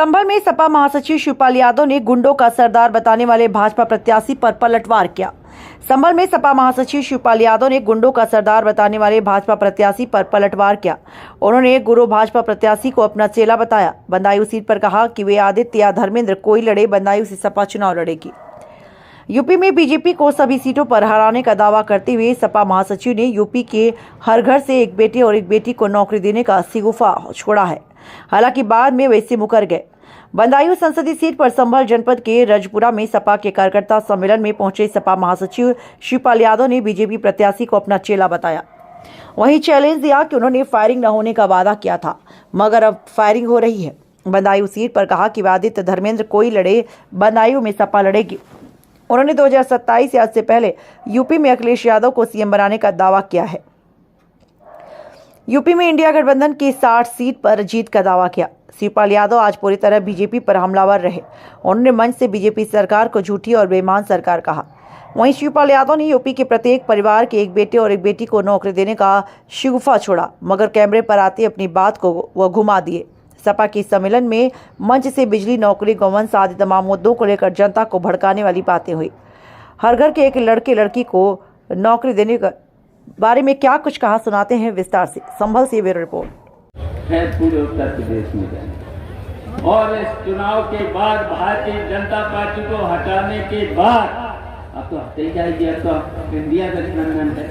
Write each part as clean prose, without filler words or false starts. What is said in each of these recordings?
संभल में सपा महासचिव शिवपाल यादव ने गुंडों का सरदार बताने वाले भाजपा प्रत्याशी पर पलटवार किया। संभल में सपा महासचिव शिवपाल यादव ने गुंडों का सरदार बताने वाले भाजपा प्रत्याशी पर पलटवार किया। उन्होंने गुरु भाजपा प्रत्याशी को अपना चेला बताया। बदायूं सीट पर कहा कि वे आदित्य या धर्मेंद्र कोई लड़े, बदायूं से सपा चुनाव लड़ेगी। यूपी में बीजेपी को सभी सीटों पर हराने का दावा करते हुए सपा महासचिव ने यूपी के हर घर से एक बेटे और एक बेटी को नौकरी देने का सिगुफा छोड़ा है। हालांकि बाद में वैसे मुकर गए। बदायूं संसदीय सीट पर संभल जनपद के रजपुरा में सपा के कार्यकर्ता सम्मेलन में पहुंचे सपा महासचिव शिवपाल यादव ने बीजेपी प्रत्याशी को अपना चेला बताया। वहीं चैलेंज दिया कि उन्होंने फायरिंग न होने का वादा किया था, मगर अब फायरिंग हो रही है। बदायूं सीट पर कहा कि आदित्य धर्मेंद्र कोई लड़े, बदायूं में सपा लड़ेगी। उन्होंने 2027 या इससे पहले यूपी में अखिलेश यादव को सीएम बनाने का दावा किया है। यूपी में इंडिया गठबंधन की 60 सीट पर जीत का दावा किया। शिवपाल यादव आज पूरी तरह बीजेपी पर हमलावर रहे। उन्होंने मंच से बीजेपी सरकार को झूठी और बेईमान सरकार कहा। वहीं शिवपाल यादव ने यूपी के प्रत्येक परिवार के एक बेटे और एक बेटी को नौकरी देने का शिगुफा छोड़ा, मगर कैमरे पर आते अपनी बात को वह घुमा दिए। सपा के सम्मेलन में मंच से बिजली, नौकरी, गौवंश आदि तमाम मुद्दों को लेकर जनता को भड़काने वाली बातें हुई। हर घर के एक लड़के लड़की को नौकरी देने के बारे में क्या कुछ कहा, सुनाते हैं विस्तार से। संभल से ब्यूरो रिपोर्ट है पूरे उत्तर प्रदेश में। और इस चुनाव के बाद भारतीय जनता पार्टी को हटाने के बाद अब तो हटे जाएगी। अब तो इंडिया गठबंधन है,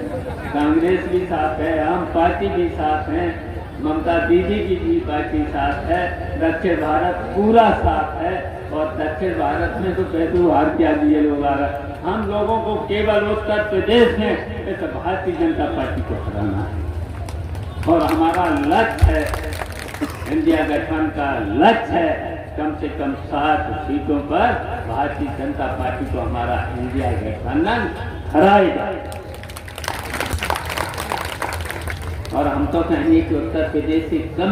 कांग्रेस भी साथ है, आम पार्टी भी साथ है, ममता दीदी की भी पार्टी साथ है, दक्षिण भारत पूरा साथ है। और दक्षिण भारत में तो पैदू हार किया दिए लोग आ रहा। हम लोगों को केवल उत्तर प्रदेश में इस भारतीय जनता पार्टी को हराना है। और हमारा लक्ष्य है, इंडिया गठबंधन का लक्ष्य है कम से कम 60 सीटों पर भारतीय जनता पार्टी को हमारा इंडिया गठबंधन हराएगा। और हम तो कहेंगे कि उत्तर प्रदेश से कम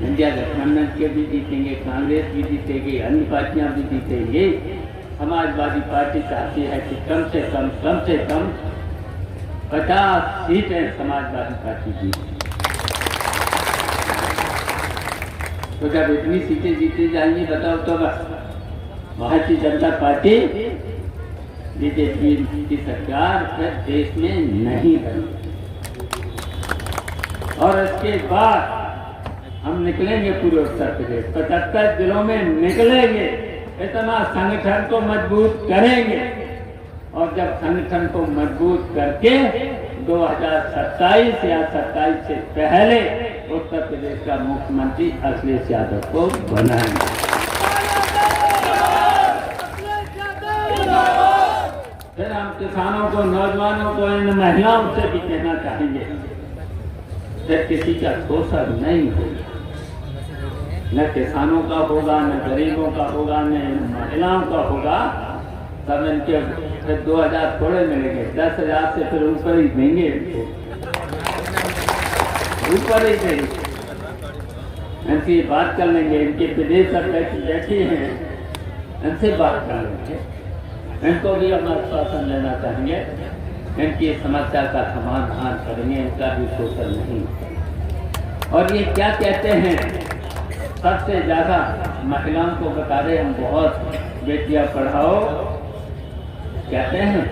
इंडिया गठबंधन के भी जीतेंगे, कांग्रेस भी जीतेगी, अन्य पार्टियां भी जीतेंगी। समाजवादी पार्टी चाहती है कि कम से कम 50 सीटें समाजवादी पार्टी जीते। तो जब इतनी सीटें जीती जाएंगी, बताओ तो बस भारतीय जनता पार्टी बीजेपी की सरकार फिर देश में नहीं बनी। और इसके बाद हम निकलेंगे पूरे उत्तर प्रदेश 75 जिलों में निकलेंगे, इतना संगठन को मजबूत करेंगे। और जब संगठन को मजबूत करके 2027 या 27 से पहले उत्तर प्रदेश का मुख्यमंत्री अखिलेश यादव को बनाएंगे। फिर हम किसानों को, नौजवानों को, इन महिलाओं से भी कहना चाहेंगे, फिर किसी का शोषण नहीं होगा, न किसानों का होगा, न गरीबों का होगा, न महिलाओं का होगा। तब इनके फिर 2000 थोड़े मिलेंगे, 10,000 से फिर ऊपर ही देंगे, ऊपर ही देंगे। इनकी बात कर लेंगे, इनके प्रदेश अध्यक्ष बैठे हैं, इनसे बात कर लेंगे। इनको भी हम आश्वासन देना चाहेंगे, इनकी समस्या का समाधान करेंगे, इनका भी शोषण नहीं। और ये क्या कहते हैं, सबसे ज्यादा महिलाओं को बता रहे हम बहुत बेटियां पढ़ाओ, कहते हैं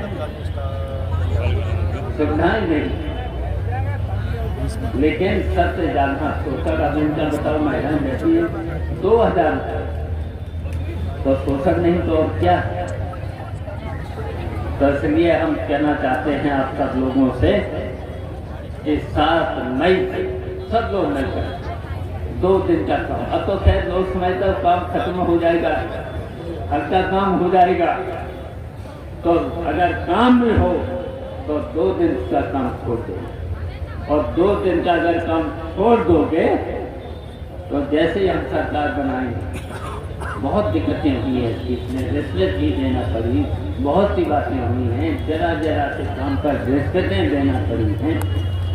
सुविधाएं नहीं, लेकिन सबसे ज्यादा शोषण अब इनका बताओ, महिलाएं बैठी है 2000 तो शोषण नहीं तो और क्या। तो इसलिए हम कहना चाहते हैं आप सब लोगों से कि 7 मई सब लोग मिलकर 2 दिन का काम, अब तो शायद 2 समय तक काम खत्म हो जाएगा, हल्का काम हो जाएगा। तो अगर काम भी हो तो 2 दिन का काम छोड़ दो। और 2 दिन का अगर काम छोड़ दोगे तो जैसे ही हम सरकार बनाएंगे, बहुत दिक्कतें हुई हैं, इसमें रिश्वत भी देना पड़ी, बहुत सी बातें हुई हैं, जरा से काम पर रिश्वतें देना पड़ी हैं।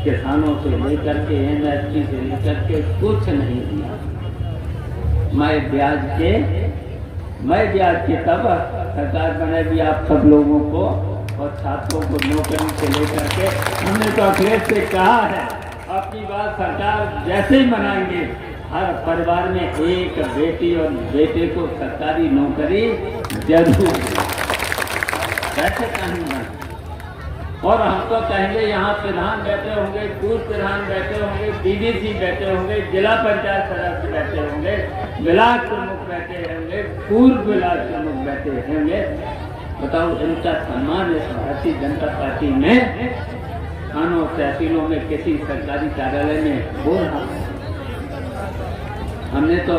किसानों से लेकर के एमएसपी से लेकर के कुछ नहीं दिया। मैं ब्याज के तब सरकार बनेगी आप सब लोगों को और छात्रों को नौकरी से लेकर के। हमने तो अखिलेश से कहा है, आपकी बात सरकार जैसे ही बनाएंगे हर परिवार में एक बेटी और बेटे को सरकारी नौकरी जरूर कैसे कहेंगे। और हम तो कहेंगे यहाँ प्रधान बैठे होंगे, पूर्व प्रधान बैठे होंगे, डीडीसी बैठे होंगे, जिला पंचायत सदस्य बैठे होंगे, ब्लॉक प्रमुख बैठे होंगे, पूर्व ब्लॉक प्रमुख बैठे होंगे। बताओ इनका सम्मान इस भारतीय जनता पार्टी में थानों तहसीलों में किसी सरकारी कार्यालय में हो रहा है। हमने तो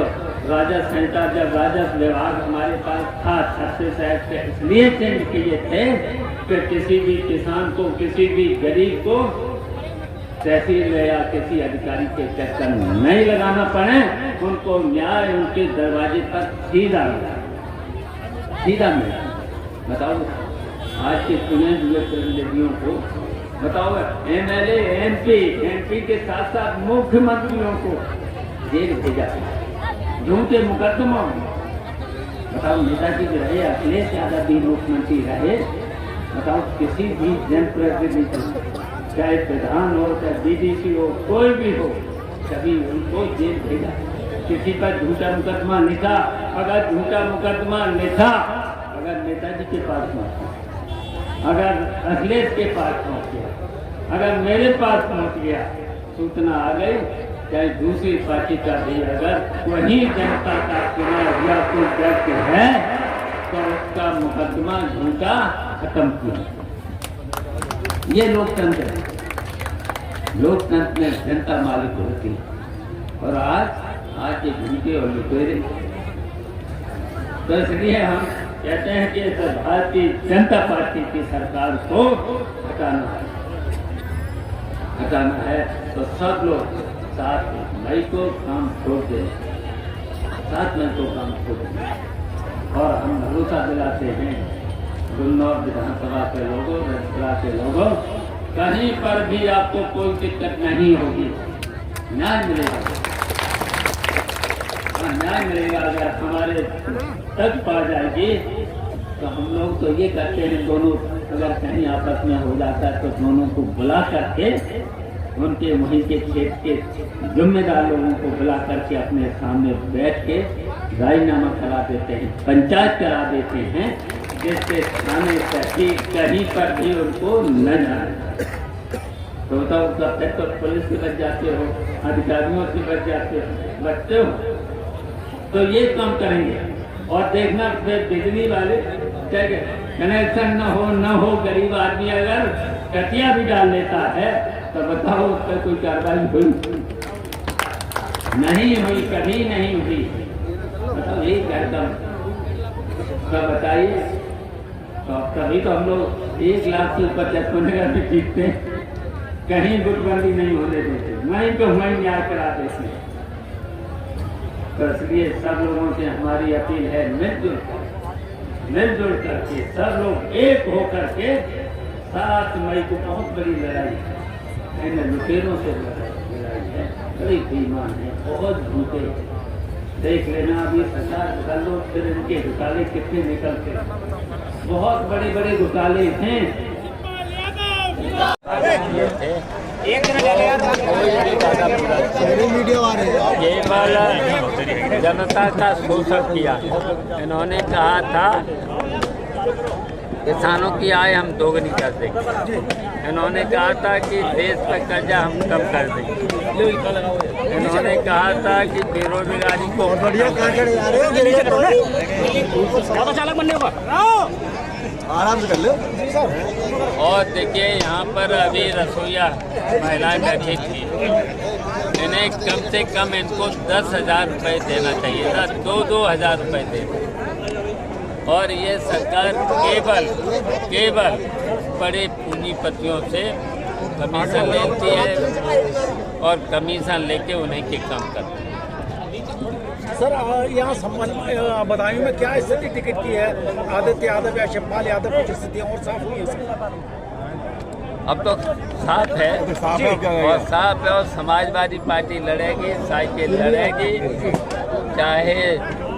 राजस्व संहिता, जब राजस्व विभाग हमारे पास था, 36 एक्ट इसलिए चेंज किए थे कि किसी भी किसान को, किसी भी गरीब को तहसील या किसी अधिकारी के चक्कर नहीं लगाना पड़े, उनको न्याय उनके दरवाजे पर सीधा मिले। बताओ आज के चुने हुए प्रतिनिधियों को, बताओ एमएलए, एमपी के साथ साथ मुख्यमंत्रियों को जेल भेजा झूठे मुकदमों में। बताओ नेताजी जो रहे, अखिलेश यादव भी मुख्यमंत्री रहे। बताओ किसी भी जनप्रतिनिधि, चाहे प्रधान हो, चाहे डीडीसी हो, कोई भी हो, कभी उनको जेल भेजा। किसी पर झूठा मुकदमा लिखा, अगर झूठा मुकदमा लिखा, अगर नेताजी के पास पहुंच, अगर अखिलेश के पास पहुंच गया, अगर मेरे पास पहुंच गया, सूचना आ गई, चाहे दूसरी पार्टी का भी अगर वही जनता का चुनाव हुआ कोई व्यक्ति है तो उसका मुकदमा झूठा खत्म किया। ये लोकतंत्र है। लोकतंत्र में जनता मालिक होती है। और आज ये झूठे और लुटेरे, तो इसलिए हम कहते हैं कि भारतीय जनता पार्टी की सरकार को हटाना है। तो सब लोग 7 मई को काम छोड़ दें, 7 मई को काम छोड़ दें। और हम भरोसा दिलाते हैं गुन्नौर विधानसभा के लोगों, रजपुरा के लोगों, कहीं पर भी आपको कोई दिक्कत नहीं होगी, न्याय मिलेगा। न्याय मिलेगा अगर हमारे तक पा जाएगी तो हम लोग तो ये करते हैं, दोनों अगर कहीं आपस में हो जाता है तो दोनों को बुला करके, उनके वहीं के खेत के जिम्मेदार लोगों को बुला करके अपने सामने बैठ के राजीनामा करा देते हैं, पंचायत करा देते हैं, जिससे थाने तहसील कहीं पर भी उनको न जाए। तो बताओ कब तक तो पुलिस से बच जाते हो, अधिकारियों से बच जाते हो, बचते हो। तो ये काम करेंगे। और देखना फिर बिजली वाले कनेक्शन न हो गरीब आदमी अगर कटिया भी डाल लेता है तो बताओ उस पर कोई कार्रवाई हुई? नहीं हुई, कभी नहीं हुई। मतलब यही कहता हूँ। तो बताइए, तो कभी तो हम लोग 1 लाख से ऊपर 10-15 भी जीतते हैं, कहीं गुटबंदी नहीं होने देते, वहीं तो वहीं न्याय करा देते। तो इसलिए सब लोगों से हमारी अपील है, मिलजुल करके सब लोग एक होकर के 7 मई को बहुत बड़ी लड़ाई है, इन लुटेरों से लड़ाई है, बड़ी बेईमान है, बहुत झूठे। देख लेना अभी सरकार कर लो, फिर इनके घोटाले कितने निकलते, बहुत बड़े बड़े घोटाले हैं। केवल जनता का शोषण किया। इन्होंने कहा था किसानों की आय हम दोगुनी कर देंगे। इन्होंने कहा था कि देश पर कर्जा हम कम कर देंगे। इन्होंने कहा था कि बेरोजगारी को आराम से कर लो। और देखिए यहाँ पर अभी रसोईया महिलाएं बैठी थी, इन्हें कम से कम इनको 10,000 रुपये देना चाहिए था, 2-2 हज़ार रुपये देना। और ये सरकार केवल बड़े पूंजीपतियों से कमीशन लेती है और कमीशन लेके उन्हें के काम करती है। सर यहाँ संबंध बदायूं में क्या स्थिति टिकट की है? आदित्य यादव या शिवपाल यादव, कुछ स्थितियाँ और साफ हुई है? अब तो साफ है और साफ है। और समाजवादी पार्टी लड़ेगी, साइकिल लड़ेगी, चाहे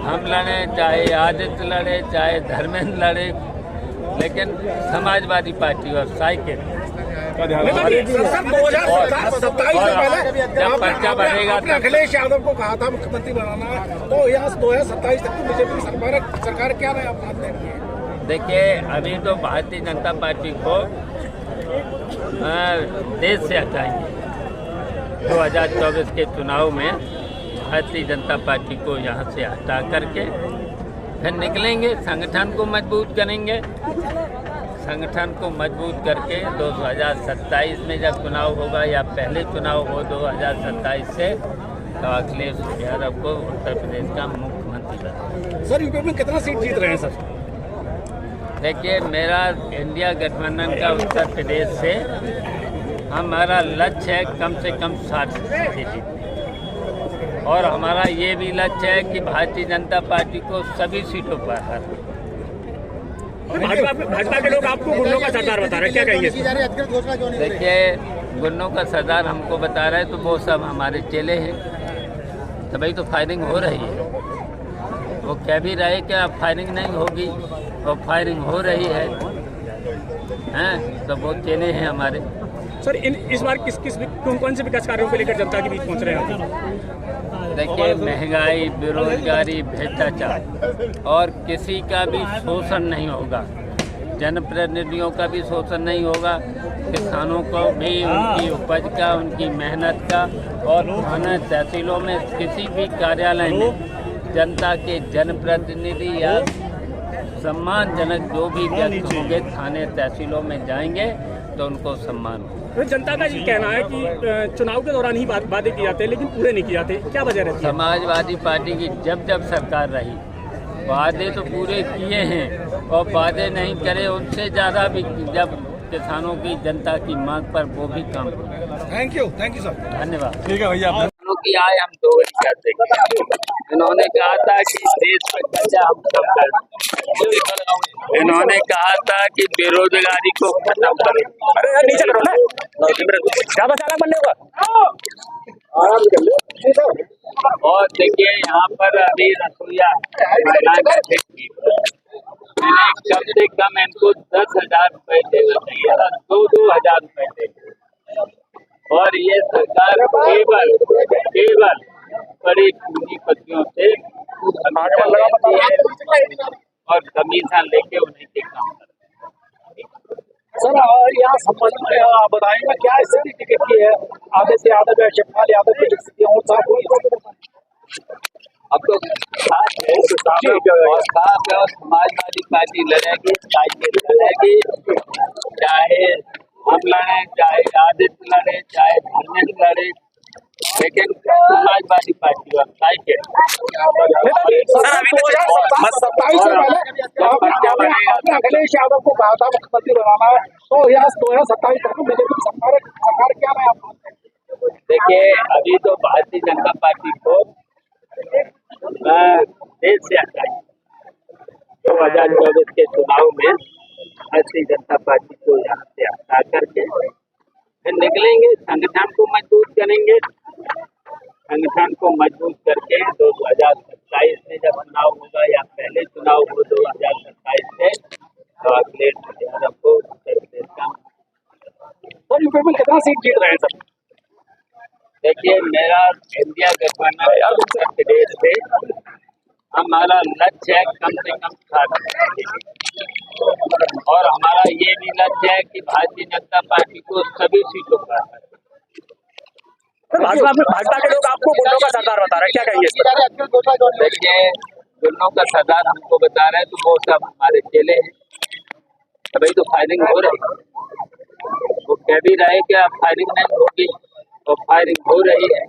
हम लड़े, चाहे आदित्य लड़े, चाहे धर्मेंद्र लड़े, लेकिन समाजवादी पार्टी और साइकिल सर 2027 से पहले जब पर्चा बनेगा आपने अखिलेश यादव को कहा था मुख्यमंत्री बनाना, तो यहाँ 2027 तक तो बीजेपी सरकार क्या रहे आप मानते हैं? देखिए, अभी तो भारतीय जनता पार्टी को देश से हटाएंगे। 2024 के चुनाव में भारतीय जनता पार्टी को यहाँ से हटा करके फिर निकलेंगे, संगठन को मजबूत करेंगे। संगठन को मजबूत करके 2027 में जब चुनाव होगा या पहले चुनाव हो 2027 से, तो अखिलेश यादव को उत्तर प्रदेश का मुख्यमंत्री बना। सर यूपी में कितना सीट जीत रहे हैं सर? देखिए, मेरा इंडिया गठबंधन का उत्तर प्रदेश से हमारा लक्ष्य है कम से कम 60 सीटें, और हमारा ये भी लक्ष्य है कि भारतीय जनता पार्टी को सभी सीटों पर हराना। भाजपा के लोग आपको गुंडों का सरदार बता रहे हैं, क्या कहेंगे? देखिए, गुंडों का सरदार हमको बता रहे हैं, तो वो सब हमारे चेले हैं, तभी तो फायरिंग हो रही है। वो कह भी रहे कि अब फायरिंग नहीं होगी, और फायरिंग हो रही है, हैं? तो वो चेले हैं हमारे। सर इस बार कौन से विकास कार्यों को लेकर जनता के बीच पहुंच रहे हैं? देखिए, महंगाई, बेरोजगारी, भ्रष्टाचार, और किसी का भी शोषण नहीं होगा, जनप्रतिनिधियों का भी शोषण नहीं होगा, किसानों को भी उनकी उपज का, उनकी मेहनत का, और थाना तहसीलों में किसी भी कार्यालय में जनता के जनप्रतिनिधि या सम्मानजनक जो भी व्यक्ति होंगे थाने तहसीलों में जाएंगे तो उनको सम्मान होगा। तो जनता का ये कहना है कि चुनाव के दौरान ही वादे किए जाते हैं, लेकिन पूरे नहीं किए जाते, क्या वजह रहती है? समाजवादी पार्टी की जब जब सरकार रही, वादे तो पूरे किए हैं, और वादे नहीं करे उनसे ज़्यादा भी, जब किसानों की, जनता की मांग पर वो भी काम किया। Thank you sir. धन्यवाद। ठीक है भैया। की आय हम दो ही कर देंगे। इन्होंने कहा था कि देश में कर्जा हम कम कर देंगे। इन्होंने कहा था कि बेरोजगारी को खत्म करें। अरे यार नीचे करो ना, ज्यादा चालाक बनने का। और देखिए, यहाँ पर अभी रसोईया मैंने कम से कम इनको 10,000 रुपए देना चाहिए, 2,000 रुपए देंगे। और ये सरकार केवल बड़ी पूंजीपतियों से और कमीशन लेके उन्हीं के काम करते। सर यहाँ संबंध में बताएंगे क्या स्थिति टिकट की है? आदित्य यादव या शिवपाल यादव की स्थितियाँ और साफ हुई? अब तो साफ है, और साफ है, और समाजवादी पार्टी लड़ेगी, साइकिल लड़ेगी, चाहे हम लड़े, चाहे आदित्य लड़े, चाहे धर्मेंद्र लड़े, लेकिन समाजवादी पार्टी और साइकिल। अखिलेश यादव को कहा था मुख्यमंत्री बनाना, तो यहाँ 2027 तक बीजेपी सरकार क्या रहे आप? देखिए, अभी तो भारतीय जनता पार्टी को देश से हटाएंगे। 2024 के चुनाव में भारतीय जनता पार्टी को यहाँ से हटा करके फिर निकलेंगे, संगठन को मजबूत करेंगे। संगठन को मजबूत करके 2027 में जब चुनाव होगा या पहले चुनाव हो 2027 से, तो अखिलेश यादव को उत्तर प्रदेश का। सर यूपी में कितना सीट जीत रहे हैं सर? देखिए, मेरा इंडिया गठबंधन उत्तर प्रदेश से हमारा लक्ष्य है कम से कम 60 सीटें, और हमारा ये भी लक्ष्य है कि भारतीय जनता पार्टी को सभी सीटों पर। भाजपा के लोग आपको गुंडों का सरदार बता रहे हैं, क्या कहेंगे? देखिए, गुंडों का सरदार हमको बता रहे हैं, तो वो सब हमारे चेले हैं, तभी तो फायरिंग हो रही है। वो कह भी रहे कि अब फायरिंग नहीं होगी, और फायरिंग हो रही है,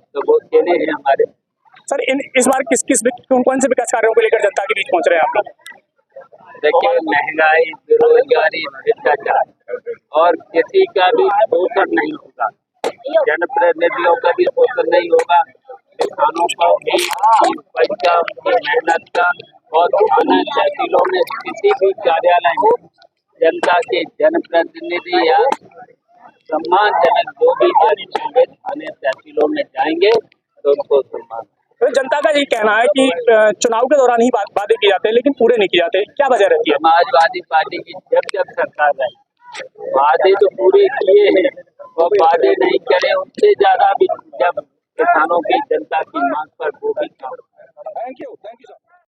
तो वो चेले हैं हमारे। सर इस बार कौन से विकास कार्यों को लेकर जनता के बीच पहुंच रहे हैं आप लोग? देखिए, महंगाई, बेरोजगारी, भ्रष्टाचार, और किसी का भी शोषण नहीं होगा, जनप्रतिनिधियों का भी शोषण नहीं होगा, किसानों का भी उपज का, उनकी मेहनत का, और थाना तहसीलों में किसी भी कार्यालय में जनता के जनप्रतिनिधि या सम्मानजनक जो भी व्यक्ति होंगे थाने तहसीलों में जाएंगे तो उनको सम्मान। तो जनता का ये कहना है कि चुनाव के दौरान ही वादे किए जाते हैं, लेकिन पूरे नहीं किए जाते, क्या वजह रहती है? समाजवादी पार्टी की जब जब सरकार रही, वादे तो पूरे किए हैं और वादे नहीं करे उनसे ज्यादा भी जब किसानों की जनता की मांग पर वो भी काम थैंक यू सर।